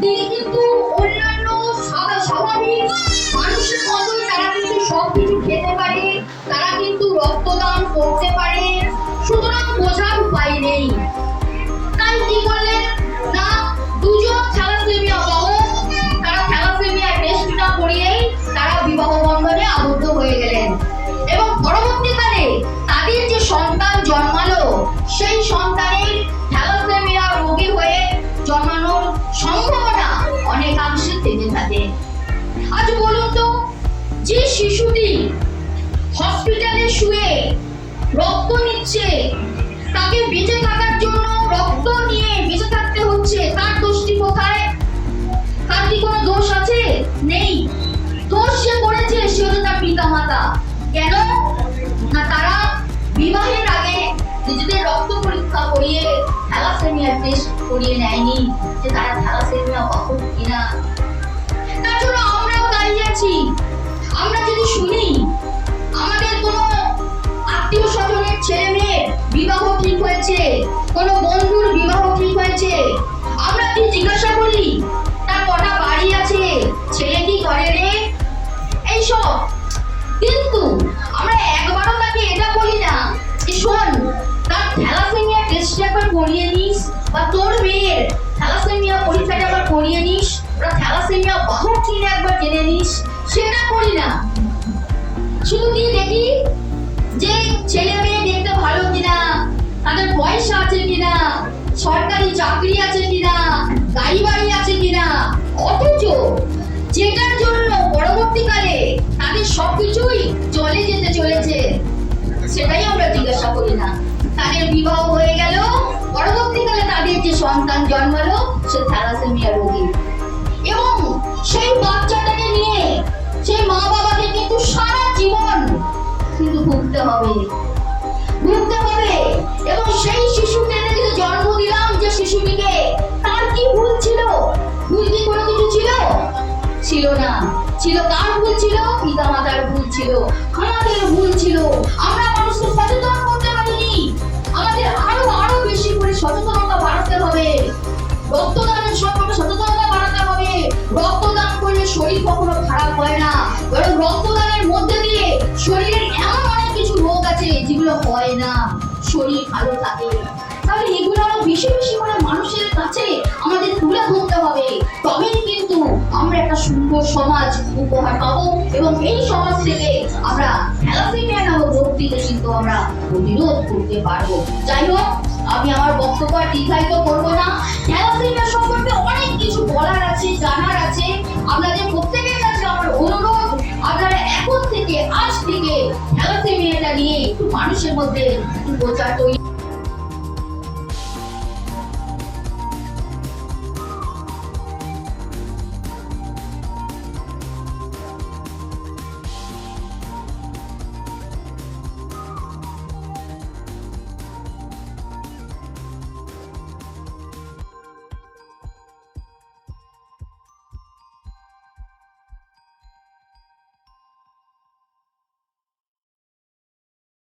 তিনি কিন্তু অন্যান্য স্বাভাবিক মানুষের মতোই তারা কিন্তু সবকিছু খেতে পারে, তারা কিন্তু রক্তদান করতে পারে, সুতরাং বোঝার উপায় নেই। তাই কি করলেন না, দুজন থ্যালাসেমিয়া বাহক তারা থ্যালাসেমিয়া টেস্টটা করিয়েই তারা বিবাহ বন্ধনে আবদ্ধ হয়ে গেলেন এবং পরবর্তীকালে তাদের যে সন্তান জন্মালো সেই সন্তানের থ্যালাসেমিয়া রোগী হয়ে জন্মানোর সম্ভাবনা অনেকাংশে থেকে থাকে। আজ বলুন তো, যে শিশুটি হসপিটালে শুয়ে রক্ত নিচ্ছে, তাকে বেঁচে থাকার জন্য রক্ত নিয়ে বেঁচে থাকতে হচ্ছে, তার দোষটি কোথায়? তার কি কোনো দোষ আছে? নেই। দোষ সে করেছে সে হচ্ছে তার পিতা মাতা। কেন না, তারা বিবাহের আগে নিজেদের রক্ত পরীক্ষা করিয়ে থ্যালাসেমিয়া টেস্ট করিয়ে নেয়নি যে তারা থ্যালাসেমিয়া বাহক কিনা। তার জন্য আমরাও দাঁড়িয়ে আছি। আমরা যদি শুনি আমাদের কোনো আত্মীয় স্বজনের ছেলে মেয়ের বিবাহ ঠিক হয়েছে, কোনো বন্ধুর বিবাহ ঠিক হয়েছে, আমরা কি জিজ্ঞাসা করি তার কটা বাড়ি আছে, ছেলে কি করে রে, এইসব। কিন্তু আমরা একবারও তাকে এটা বলি না যে শোন, তার থ্যালাসেমিয়া টেস্ট একবার করিয়ে নিস, বা তোর মেয়ের থ্যালাসেমিয়া পরীক্ষাটা একবার করিয়ে নিস, ওরা থ্যালাসেমিয়া বাহক কিনা একবার জেনে নিস। সেটা করি না, শুধু কি দেখি যে ছেলে মেয়ে দেখতে ভালো কিনা, তাদের পয়সা আছে কিনা, সরকারি চাকরি আছে কিনা, গাড়ি বাড়ি আছে কিনা, অথচ যেটার জন্য পরবর্তীকালে তাদের সবকিছুই চলে যেতে চলেছে সেটাই আমরা জিজ্ঞাসা করি না। তাদের বিবাহ হয়ে গেল, পরবর্তীকালে তাদের যে সন্তান জন্মালো সে থ্যালাসেমিয়া রোগী, এবং সেই বাচ্চাটাকে নিয়ে সেই মা বাবাকে কিন্তু সারা জীবন কিন্তু ভুগতে হবে। এবং সেই শিশুকে যে জন্ম দিলাম, যে শিশুটিকে, তার কি ভুল ছিল? ভুল কি কোনো কিছু ছিল? ছিল না। ছিল কার ভুল? ছিল পিতা মাতার ভুল ছিল, আমাদের ভুল ছিল। আমরা মানুষকে সচেতন করতে পারিনি। আমাদের আরো বেশি করে সচেতনতা বাড়াতে হবে। রক্তদানের সম্পর্কে সচেতনতা বাড়াতে হবে। রক্তদান করলে শরীর কখনো খারাপ হয় না, বরং রক্তদানের মধ্যে দিয়ে শরীরের এমন অনেক কিছু রোগ আছে যেগুলো হয় না, শরীর ভালো থাকে। তাহলে এগুলো আরো বেশি বেশি করে মানুষের কাছে আমাদের তুলে ধরতে হবে, তবেই কিন্তু আমরা একটা সুন্দর সমাজ উপহার পাবো, এবং এই সমাজ থেকে আমরা থ্যালাসেমিয়া নামক রোগটিকে কিন্তু আমরা প্রতিরোধ করতে পারবো। যাই হোক, আমি আমার বক্তব্য দীর্ঘায়িত করবো না। থ্যালাসেমিয়া সম্পর্কে অনেক কিছু বলার আছে, জানার আছে। আপনাদের প্রত্যেকের কাছে আমার অনুরোধ, আপনারা এখন থেকে আজ থেকে থ্যালাসেমিয়াটা নিয়ে একটু মানুষের মধ্যে প্রচার তৈরি